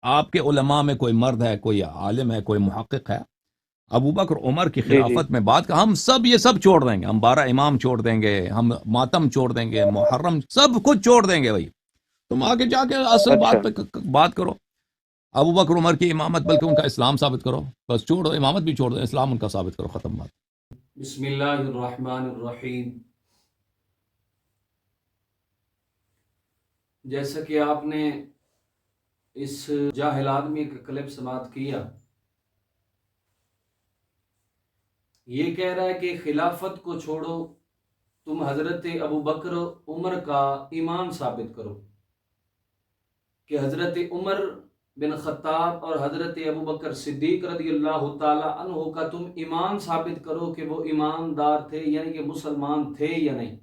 آپ کے علماء میں کوئی مرد ہے، کوئی عالم ہے، کوئی محقق ہے، ابو بکر عمر کی جی جی خلافت میں بات کا ہم سب یہ سب چھوڑ دیں گے، ہم 12 امام چھوڑ دیں گے، ہم ماتم چھوڑ دیں گے، محرم سب کچھ چھوڑ دیں گے بھائی، تم آگے جا کے اصل اچھا بات پہ بات کرو۔ ابو بکر عمر کی امامت بلکہ ان کا اسلام ثابت کرو، بس چھوڑو امامت بھی چھوڑ دو، اسلام ان کا ثابت کرو، ختم بات۔ بسم اللہ الرحمن الرحیم۔ جیسا کہ آپ نے اس جاہل آدمی کا کلپ سماعت کیا، یہ کہہ رہا ہے کہ خلافت کو چھوڑو، تم حضرت ابو بکر عمر کا ایمان ثابت کرو، کہ حضرت عمر بن خطاب اور حضرت ابو بکر صدیق رضی اللہ تعالی عنہ کا تم ایمان ثابت کرو کہ وہ ایماندار تھے، یعنی کہ مسلمان تھے یا نہیں۔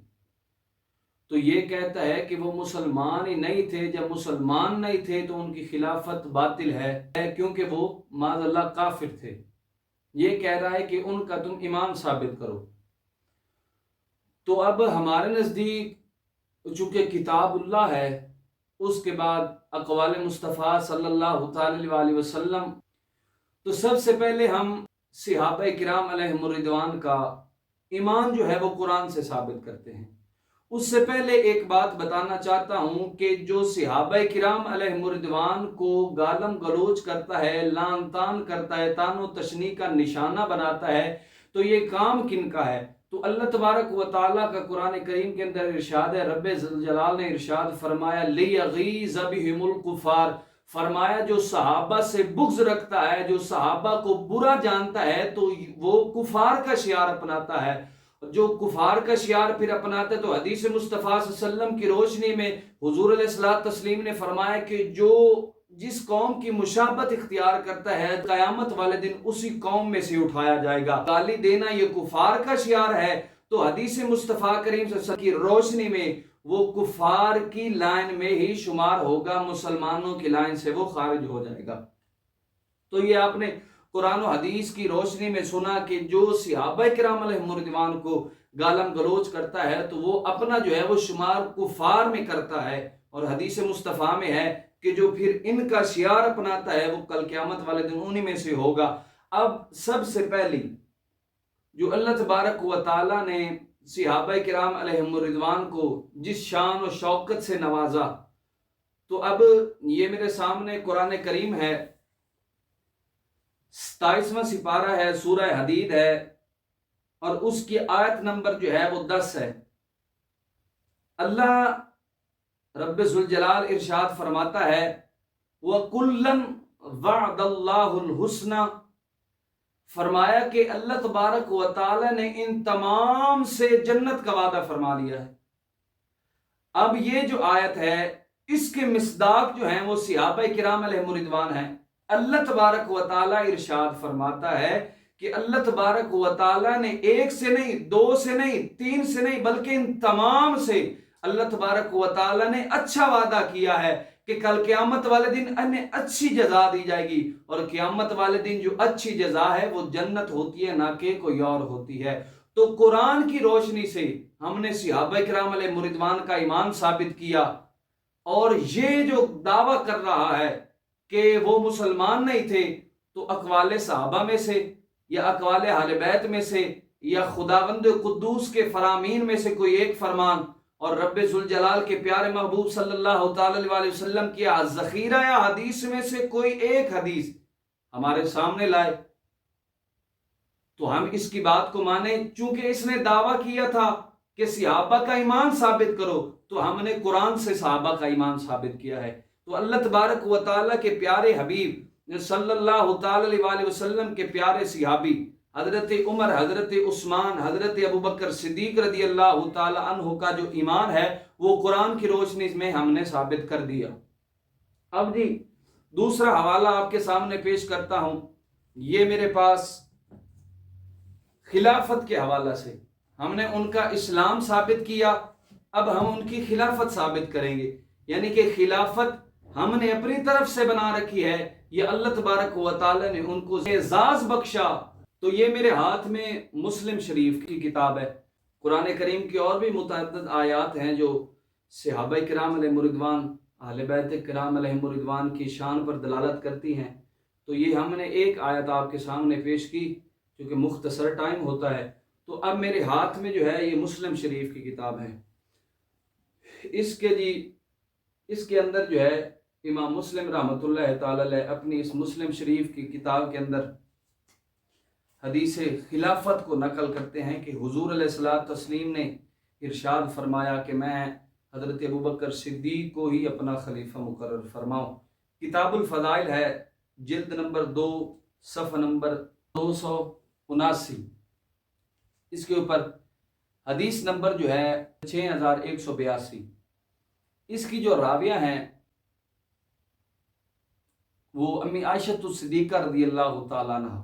تو یہ کہتا ہے کہ وہ مسلمان ہی نہیں تھے، جب مسلمان نہیں تھے تو ان کی خلافت باطل ہے کیونکہ وہ معاذ اللہ کافر تھے۔ یہ کہہ رہا ہے کہ ان کا تم ایمان ثابت کرو۔ تو اب ہمارے نزدیک چونکہ کتاب اللہ ہے، اس کے بعد اقوال مصطفیٰ صلی اللہ تعالی علیہ وسلم، تو سب سے پہلے ہم صحابہ کرام علیہم الرضوان کا ایمان جو ہے وہ قرآن سے ثابت کرتے ہیں۔ اس سے پہلے ایک بات بتانا چاہتا ہوں کہ جو صحابہ کرام علیہم الرضوان کو گالم گلوچ کرتا ہے، لعن طعن کرتا ہے، طعن و تشنیع کا نشانہ بناتا ہے، تو یہ کام کن کا ہے؟ تو اللہ تبارک و تعالیٰ کا قرآن کریم کے اندر ارشاد ہے، رب ذوالجلال نے ارشاد فرمایا لیغیظ بہم الکفار، فرمایا جو صحابہ سے بغض رکھتا ہے، جو صحابہ کو برا جانتا ہے تو وہ کفار کا شعار اپناتا ہے۔ جو کفار کا شعار پھر اپناتا ہے تو حدیث مصطفیٰ صلی اللہ علیہ وسلم کی روشنی میں حضور علیہ الصلوۃ والتسلیم نے فرمایا کہ جو جس قوم کی مشابہت اختیار کرتا ہے قیامت والے دن اسی قوم میں سے اٹھایا جائے گا۔ گالی دینا یہ کفار کا شعار ہے تو حدیث مصطفیٰ کریم صلی اللہ علیہ وسلم کی روشنی میں وہ کفار کی لائن میں ہی شمار ہوگا، مسلمانوں کی لائن سے وہ خارج ہو جائے گا۔ تو یہ آپ نے قرآن و حدیث کی روشنی میں سنا کہ جو صحابہ کرام علیہم الرضوان کو گالم گلوچ کرتا ہے تو وہ اپنا جو ہے وہ شمار کفار میں کرتا ہے، اور حدیث مصطفیٰ میں ہے کہ جو پھر ان کا شعار اپناتا ہے وہ کل قیامت والے دن انہی میں سے ہوگا۔ اب سب سے پہلی جو اللہ تبارک و تعالیٰ نے صحابہ کرام علیہم الرضوان کو جس شان و شوکت سے نوازا، تو اب یہ میرے سامنے قرآن کریم ہے، 27واں سپارہ ہے، سورہ حدید ہے، اور اس کی آیت نمبر جو ہے وہ 10 ہے۔ اللہ رب ذوالجلال ارشاد فرماتا ہے وَكُلًّا وَعْدَ اللَّهُ الْحُسْنَى، فرمایا کہ اللہ تبارک و تعالی نے ان تمام سے جنت کا وعدہ فرما لیا ہے۔ اب یہ جو آیت ہے اس کے مصداق جو ہیں وہ صحابہ کرام علیہم الرضوان ہیں۔ اللہ تبارک و تعالی ارشاد فرماتا ہے کہ اللہ تبارک و تعالی نے ایک سے نہیں، دو سے نہیں، تین سے نہیں، بلکہ ان تمام سے اللہ تبارک و تعالی نے اچھا وعدہ کیا ہے کہ کل قیامت والے دن انہیں اچھی جزا دی جائے گی، اور قیامت والے دن جو اچھی جزا ہے وہ جنت ہوتی ہے، نہ کہ کوئی اور ہوتی ہے۔ تو قرآن کی روشنی سے ہم نے صحابہ کرام علیہ الرضوان کا ایمان ثابت کیا، اور یہ جو دعویٰ کر رہا ہے کہ وہ مسلمان نہیں تھے تو اقوال صحابہ میں سے یا اقوال اہل بیت میں سے یا خداوند قدوس کے فرامین میں سے کوئی ایک فرمان اور رب ذوالجلال کے پیارے محبوب صلی اللہ تعالی علیہ وسلم کی ذخیرہ یا حدیث میں سے کوئی ایک حدیث ہمارے سامنے لائے تو ہم اس کی بات کو مانیں۔ چونکہ اس نے دعویٰ کیا تھا کہ صحابہ کا ایمان ثابت کرو، تو ہم نے قرآن سے صحابہ کا ایمان ثابت کیا ہے۔ تو اللہ تبارک و تعالیٰ کے پیارے حبیب صلی اللہ تعالی علیہ وسلم کے پیارے صحابی حضرت عمر، حضرت عثمان، حضرت ابو بکر صدیق رضی اللہ تعالی عنہ کا جو ایمان ہے وہ قرآن کی روشنی میں ہم نے ثابت کر دیا۔ اب جی دوسرا حوالہ آپ کے سامنے پیش کرتا ہوں، یہ میرے پاس خلافت کے حوالہ سے ہم نے ان کا اسلام ثابت کیا، اب ہم ان کی خلافت ثابت کریں گے، یعنی کہ خلافت ہم نے اپنی طرف سے بنا رکھی ہے، یہ اللہ تبارک و تعالی نے ان کو اعزاز بخشا۔ تو یہ میرے ہاتھ میں مسلم شریف کی کتاب ہے، قرآن کریم کی اور بھی متعدد آیات ہیں جو صحابہ کرام علیہ الرضوان اہل بیت کرام علیہم الرضوان کی شان پر دلالت کرتی ہیں۔ تو یہ ہم نے ایک آیت آپ کے سامنے پیش کی، کیونکہ مختصر ٹائم ہوتا ہے۔ تو اب میرے ہاتھ میں جو ہے یہ مسلم شریف کی کتاب ہے، اس کے اندر جو ہے امام مسلم رحمۃ اللہ تعالی علیہ اپنی اس مسلم شریف کی کتاب کے اندر حدیث خلافت کو نقل کرتے ہیں کہ حضور علیہ الصلوۃ والتسلیم نے ارشاد فرمایا کہ میں حضرت ابوبکر صدیق کو ہی اپنا خلیفہ مقرر فرماؤں۔ کتاب الفضائل ہے، جلد نمبر 2، صفحہ نمبر 279۔ اس کے اوپر حدیث نمبر جو ہے 6182۔ اس کی جو راویہ ہیں وہ امی عائشہ الصدیقہ رضی اللہ تعالیٰ عنہ۔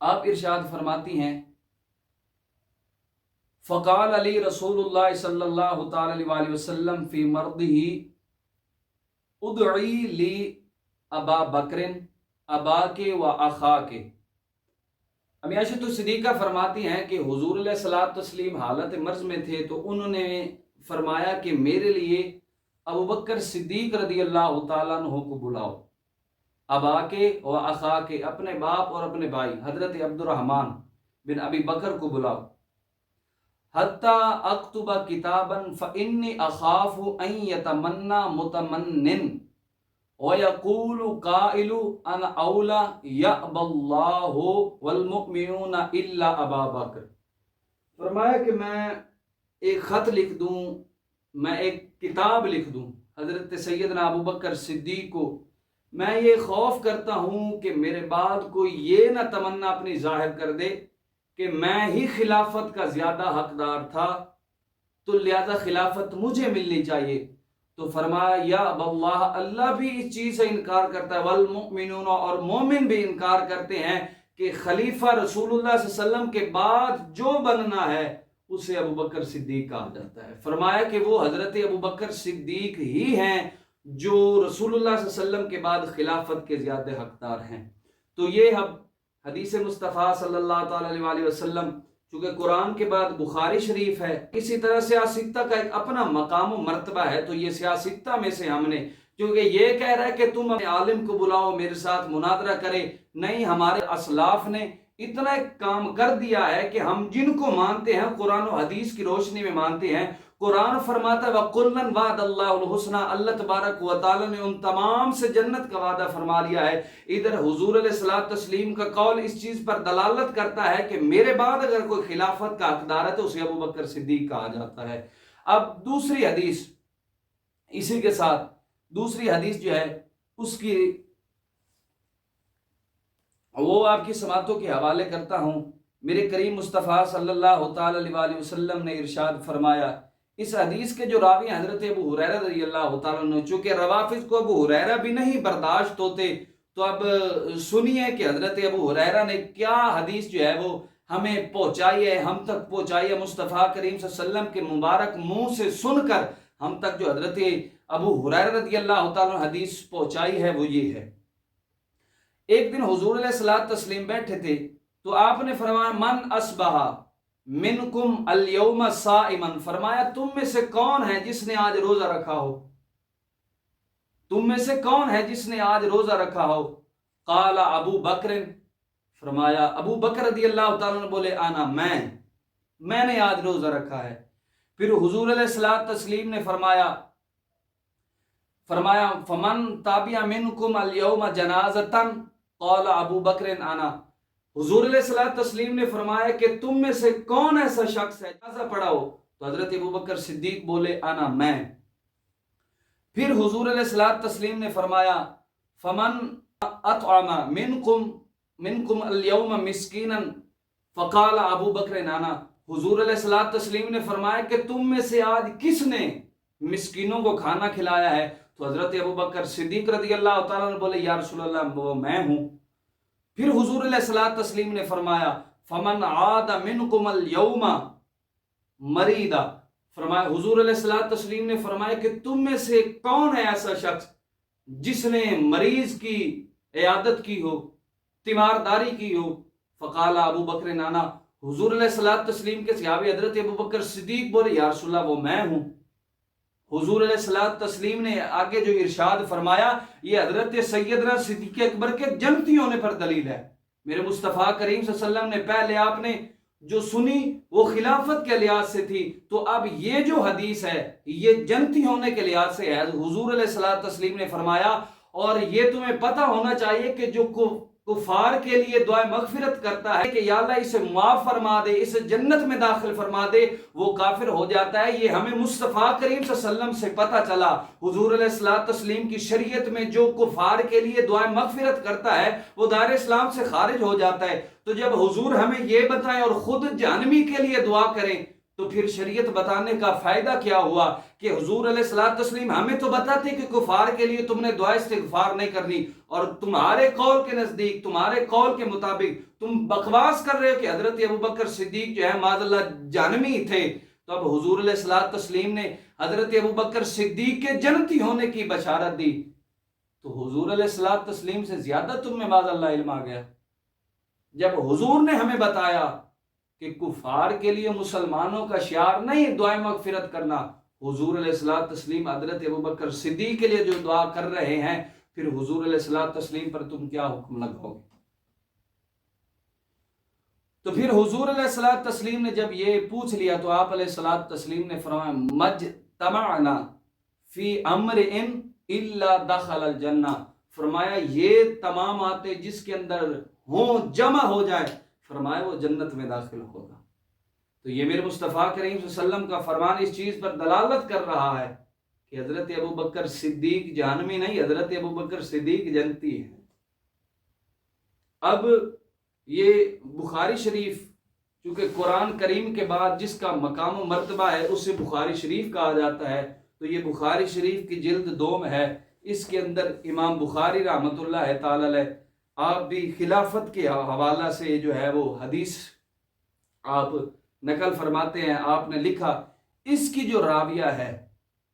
آپ ارشاد فرماتی ہیں فقال علی رسول اللہ صلی اللہ تعالی علیہ وسلم فی مرضہ ادعی لی ابا بکر اباک و اخاک۔ امی عائشہ الصدیقہ فرماتی ہیں کہ حضور علیہ الصلوۃ والتسلیم حالت مرض میں تھے تو انہوں نے فرمایا کہ میرے لیے ابوبکر صدیق رضی اللہ تعالیٰ عنہ کو بلاؤ، ابا کے و اخا کے، اپنے باپ اور اپنے بھائی حضرت عبد الرحمن بن ابی بکر کو بلاؤ، حتی اکتب کتابا فانی اخاف ان یتمنى متمنن ویقول قائل انا اولا یأبی اللہ والمؤمنون الا ابا بکر۔ فرمایا کہ میں ایک خط لکھ دوں، میں ایک کتاب لکھ دوں حضرت سیدنا ابوبکر صدیق کو، میں یہ خوف کرتا ہوں کہ میرے بعد کوئی یہ نہ تمنا اپنی ظاہر کر دے کہ میں ہی خلافت کا زیادہ حقدار تھا تو لہذا خلافت مجھے ملنی چاہیے۔ تو فرمایا یا اب اللہ، اللہ بھی اس چیز سے انکار کرتا ہے، والمؤمنون، اور مومن بھی انکار کرتے ہیں کہ خلیفہ رسول اللہ صلی اللہ علیہ وسلم کے بعد جو بننا ہے اسے ابوبکر صدیق کہا جاتا ہے۔ فرمایا کہ وہ حضرت ابوبکر صدیق ہی ہیں جو رسول اللہ صلی اللہ علیہ وسلم کے بعد خلافت کے زیادہ حقدار ہیں۔ تو یہ اب حدیث مصطفیٰ صلی اللہ تعالی علیہ وآلہ وسلم، چونکہ قرآن کے بعد بخاری شریف ہے، اسی طرح سیاستہ کا ایک اپنا مقام و مرتبہ ہے، تو یہ سیاستہ میں سے ہم نے، کیونکہ یہ کہہ رہا ہے کہ تم اپنے عالم کو بلاؤ میرے ساتھ مناظرہ کرے، نہیں، ہمارے اسلاف نے اتنا ایک کام کر دیا ہے کہ ہم جن کو مانتے ہیں قرآن و حدیث کی روشنی میں مانتے ہیں۔ قرآن فرماتا ہے وَقُلًّا وَعَدَ اللَّهُ الْحُسْنَى، اللہ تبارک و تعالی نے ان تمام سے جنت کا وعدہ فرما لیا ہے۔ ادھر حضور علیہ الصلوۃ والتسلیم کا قول اس چیز پر دلالت کرتا ہے کہ میرے بعد اگر کوئی خلافت کا حقدار ہے تو اسے ابوبکر صدیق کہا جاتا ہے۔ اب دوسری حدیث، اسی کے ساتھ دوسری حدیث جو ہے اس کی وہ آپ کی سماعتوں کے حوالے کرتا ہوں۔ میرے کریم مصطفیٰ صلی اللہ تعالی علیہ وآلہ وسلم نے ارشاد فرمایا، اس حدیث کے جو راوی حضرت ابو ہریرہ رضی اللہ تعالیٰ عنہ، چونکہ روافض کو ابو ہریرہ بھی نہیں برداشت ہوتے، تو اب سنیے کہ حضرت ابو ہریرہ نے کیا حدیث جو ہے وہ ہمیں پہنچائی ہے، ہم تک پہنچائی ہے، مصطفیٰ کریم صلی اللہ علیہ وسلم کے مبارک منہ سے سن کر ہم تک جو حضرت ابو ہریرہ رضی اللہ تعالیٰ عنہ حدیث پہنچائی ہے وہ یہ ہے۔ ایک دن حضور علیہ الصلوۃ والتسلیم بیٹھے تھے تو آپ نے فرمایا من اصبح منکم اليوم صائما، فرمایا تم میں سے کون ہے جس نے آج روزہ رکھا ہو، تم میں سے کون ہے جس نے آج روزہ رکھا ہو؟ قال ابو بکر، فرمایا ابو بکر رضی اللہ تعالیٰ عنہ بولے انا، میں نے آج روزہ رکھا ہے۔ پھر حضور علیہ الصلوۃ والتسلیم نے فرمایا فمن تابع منکم اليوم جنازۃ، قال ابو بکر انا، حضور علیہ الصلوۃ والتسلیم نے فرمایا کہ تم میں سے کون ایسا شخص ہے جنازہ پڑھا ہو؟ تو حضرت ابو بکر صدیق بولے انا، میں۔ پھر حضور علیہ الصلوۃ والتسلیم نے فرمایا فمن اطعم منکم اليوم مسکینا، فقال ابو بکر انا، حضور علیہ الصلوۃ والتسلیم نے فرمایا کہ تم میں سے آج کس نے مسکینوں کو کھانا کھلایا ہے؟ تو حضرت ابو بکر صدیق رضی اللہ تعالیٰ عنہ بولے یا رسول اللہ وہ میں ہوں۔ پھر حضور علیہ الصلوۃ والتسلیم نے فرمایا فمن عاد منکم اليوم مریضا، فرمایا حضور علیہ الصلوۃ والتسلیم نے فرمایا کہ تم میں سے کون ہے ایسا شخص جس نے مریض کی عیادت کی ہو، تیمارداری کی ہو؟ فقال ابو بکر انا، حضور علیہ الصلوۃ والتسلیم کے صحابی حضرت ابو بکر صدیق بولے یا رسول اللہ وہ میں ہوں۔ حضور علیہ الصلوۃ تسلیم نے آگے جو ارشاد فرمایا یہ حضرت سیدنا صدیق اکبر کے جنتی ہونے پر دلیل ہے۔ میرے مصطفیٰ کریم صلی اللہ علیہ وسلم نے پہلے آپ نے جو سنی وہ خلافت کے لحاظ سے تھی، تو اب یہ جو حدیث ہے یہ جنتی ہونے کے لحاظ سے ہے۔ حضور علیہ الصلوۃ تسلیم نے فرمایا، اور یہ تمہیں پتہ ہونا چاہیے کہ جو کفار کے لیے دعائے مغفرت کرتا ہے کہ یا اللہ اسے معاف فرما دے، اسے جنت میں داخل فرما دے، وہ کافر ہو جاتا ہے۔ یہ ہمیں مصطفیٰ کریم صلی اللہ علیہ وسلم سے پتہ چلا۔ حضور علیہ الصلوۃ تسلیم کی شریعت میں جو کفار کے لیے دعائے مغفرت کرتا ہے وہ دائرہ اسلام سے خارج ہو جاتا ہے۔ تو جب حضور ہمیں یہ بتائیں اور خود جہنمی کے لیے دعا کریں تو پھر شریعت بتانے کا فائدہ کیا ہوا؟ کہ حضور علیہ الصلوۃ تسلیم ہمیں تو بتاتے کہ کفار کے لیے تم نے دعا استغفار نہیں کرنی، اور تمہارے قول کے نزدیک، تمہارے قول کے مطابق تم بکواس کر رہے ہو کہ حضرت ابوبکر صدیق جو ہے معاذ اللہ جہنمی تھے۔ تو اب حضور علیہ الصلوۃ تسلیم نے حضرت ابوبکر صدیق کے جنتی ہونے کی بشارت دی، تو حضور علیہ الصلوۃ تسلیم سے زیادہ تم میں معاذ اللہ علم آ گیا۔ جب حضور نے ہمیں بتایا کہ کفار کے لیے مسلمانوں کا شعار نہیں دعائیں مغفرت کرنا، حضور علیہ الصلوۃ تسلیم حضرت ابوبکر صدیق کے لیے جو دعا کر رہے ہیں، پھر حضور علیہ الصلوۃ تسلیم پر تم کیا حکم لگاؤ گے؟ تو پھر حضور علیہ الصلوۃ تسلیم نے جب یہ پوچھ لیا تو آپ علیہ الصلوۃ تسلیم نے فرمایا مجتمعنا فی امر الا دخل الجنہ، فرمایا یہ تمام آتے جس کے اندر ہوں جمع ہو جائے، فرمایا وہ جنت میں داخل ہوگا۔ تو یہ میرے مصطفیٰ کریم صلی اللہ علیہ وسلم کا فرمان اس چیز پر دلالت کر رہا ہے کہ حضرت ابوبکر صدیق جہنمی نہیں، حضرت ابوبکر صدیق جنتی ہے۔ اب یہ بخاری شریف چونکہ قرآن کریم کے بعد جس کا مقام و مرتبہ ہے اسے بخاری شریف کہا جاتا ہے، تو یہ بخاری شریف کی جلد 2 میں ہے۔ اس کے اندر امام بخاری رحمۃ اللہ تعالی علیہ آپ بھی خلافت کے حوالہ سے جو ہے وہ حدیث آپ نقل فرماتے ہیں۔ آپ نے لکھا اس کی جو راویہ ہے،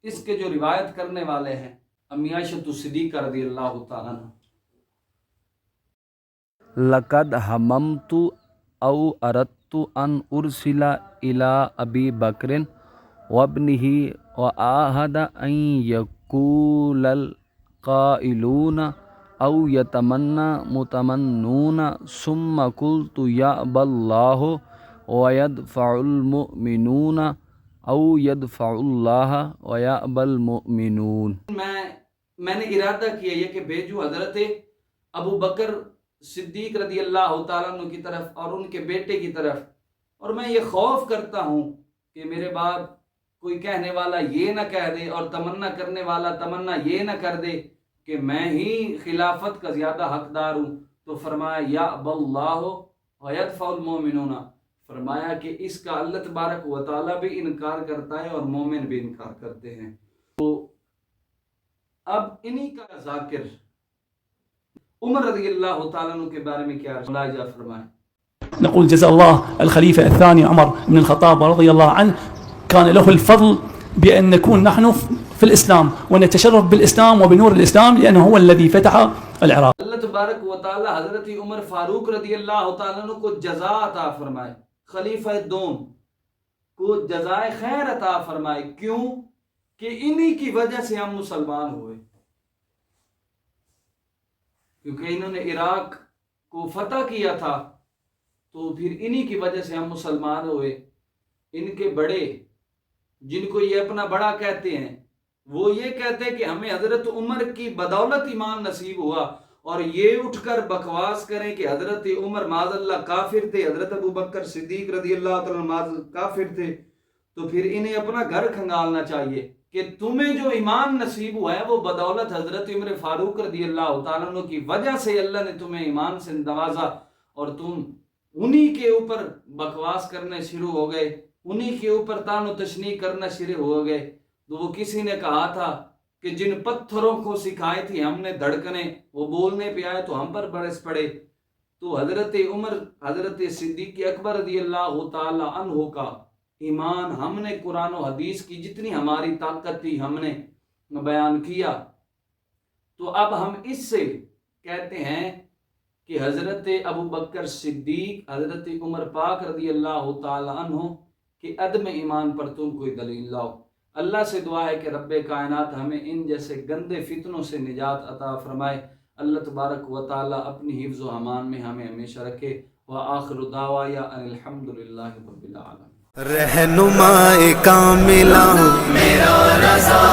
اس کے جو روایت کرنے والے ہیں امی عائشہ صدیقہ رضی اللہ تعالیٰ عنہ، لقد حممت او اردت ان ارسل الى ابی بکر وابنہ وآہد ان یقول القائلون او یتمنى متمنون ثم قلت یأبی اللہ ویدفع المؤمنون او یدفع اللہ ویأبی المؤمنون۔ میں نے ارادہ کیا یہ کہ بھیجوں حضرت ابو بکر صدیق رضی اللہ تعالیٰ عنہ کی طرف اور ان کے بیٹے کی طرف، اور میں یہ خوف کرتا ہوں کہ میرے بعد کوئی کہنے والا یہ نہ کہہ دے اور تمنا کرنے والا تمنا یہ نہ کر دے کہ میں ہی خلافت کا زیادہ حقدار ہوں۔ تو فرمایا یأبی اللہ ویدفع المؤمنون، فرمایا کہ اس کا اللہ تبارک و تعالیٰ بھی انکار کرتا ہے اور مومن بھی انکار کرتے ہیں۔ تو اب انہی کا ذاکر عمر رضی اللہ تعالیٰ عنہ کے بارے میں کیا ملاحظہ فرمائے؟ نقول جزا الله الخليفة الثاني عمر بن الخطاب رضي الله عنه كان له الفضل بأن نكون نحن في الإسلام ونتشرف بالإسلام وبنور الإسلام لأنه هو الذي فتح العراق۔ اللہ تبارک و تعالی حضرت عمر فاروق رضی اللہ تعالیٰ عنہ کو جزا عطا فرمائے، خلیفہ دوم کو جزائے خیر عطا فرمائے۔ کیوں؟ کہ انہی کی وجہ سے ہم مسلمان ہوئے، کیونکہ انہوں نے عراق کو فتح کیا تھا، تو پھر انہی کی وجہ سے ہم مسلمان ہوئے۔ ان کے بڑے جن کو یہ اپنا بڑا کہتے ہیں وہ یہ کہتے ہیں کہ ہمیں حضرت عمر کی بدولت ایمان نصیب ہوا، اور یہ اٹھ کر بکواس کریں کہ حضرت عمر معاذ اللہ کافر تھے، حضرت ابوبکر صدیق رضی اللہ تعالیٰ عنہ کافر تھے، تو پھر انہیں اپنا گھر کھنگالنا چاہیے کہ تمہیں جو ایمان نصیب ہوا ہے وہ بدولت حضرت عمر فاروق رضی اللہ تعالیٰ عنہ کی وجہ سے اللہ نے تمہیں ایمان سے نوازا، اور تم انہی کے اوپر بکواس کرنے شروع ہو گئے، انہی کے اوپر تان و تشنیع کرنا شروع ہو گئے۔ تو وہ کسی نے کہا تھا کہ جن پتھروں کو سکھائی تھی ہم نے دھڑکنے، وہ بولنے پہ آئے تو ہم پر برس پڑے۔ تو حضرت عمر، حضرت صدیق اکبر رضی اللہ تعالی عنہ کا ایمان ہم نے قرآن و حدیث کی جتنی ہماری طاقت تھی ہم نے بیان کیا۔ تو اب ہم اس سے کہتے ہیں کہ حضرت ابو بکر صدیق، حضرت عمر پاک رضی اللہ تعالی عنہ کہ عدم ایمان پر تم کوئی دلیل لاؤ۔ اللہ سے دعا ہے کہ رب کائنات ہمیں ان جیسے گندے فتنوں سے نجات عطا فرمائے. اللہ تبارک و تعالی اپنی حفظ و امان میں ہمیں ہمیشہ رکھے. وآخر دعوایا ان الحمدللہ رب العالمین. رہنمائے کاملہ میرا رضا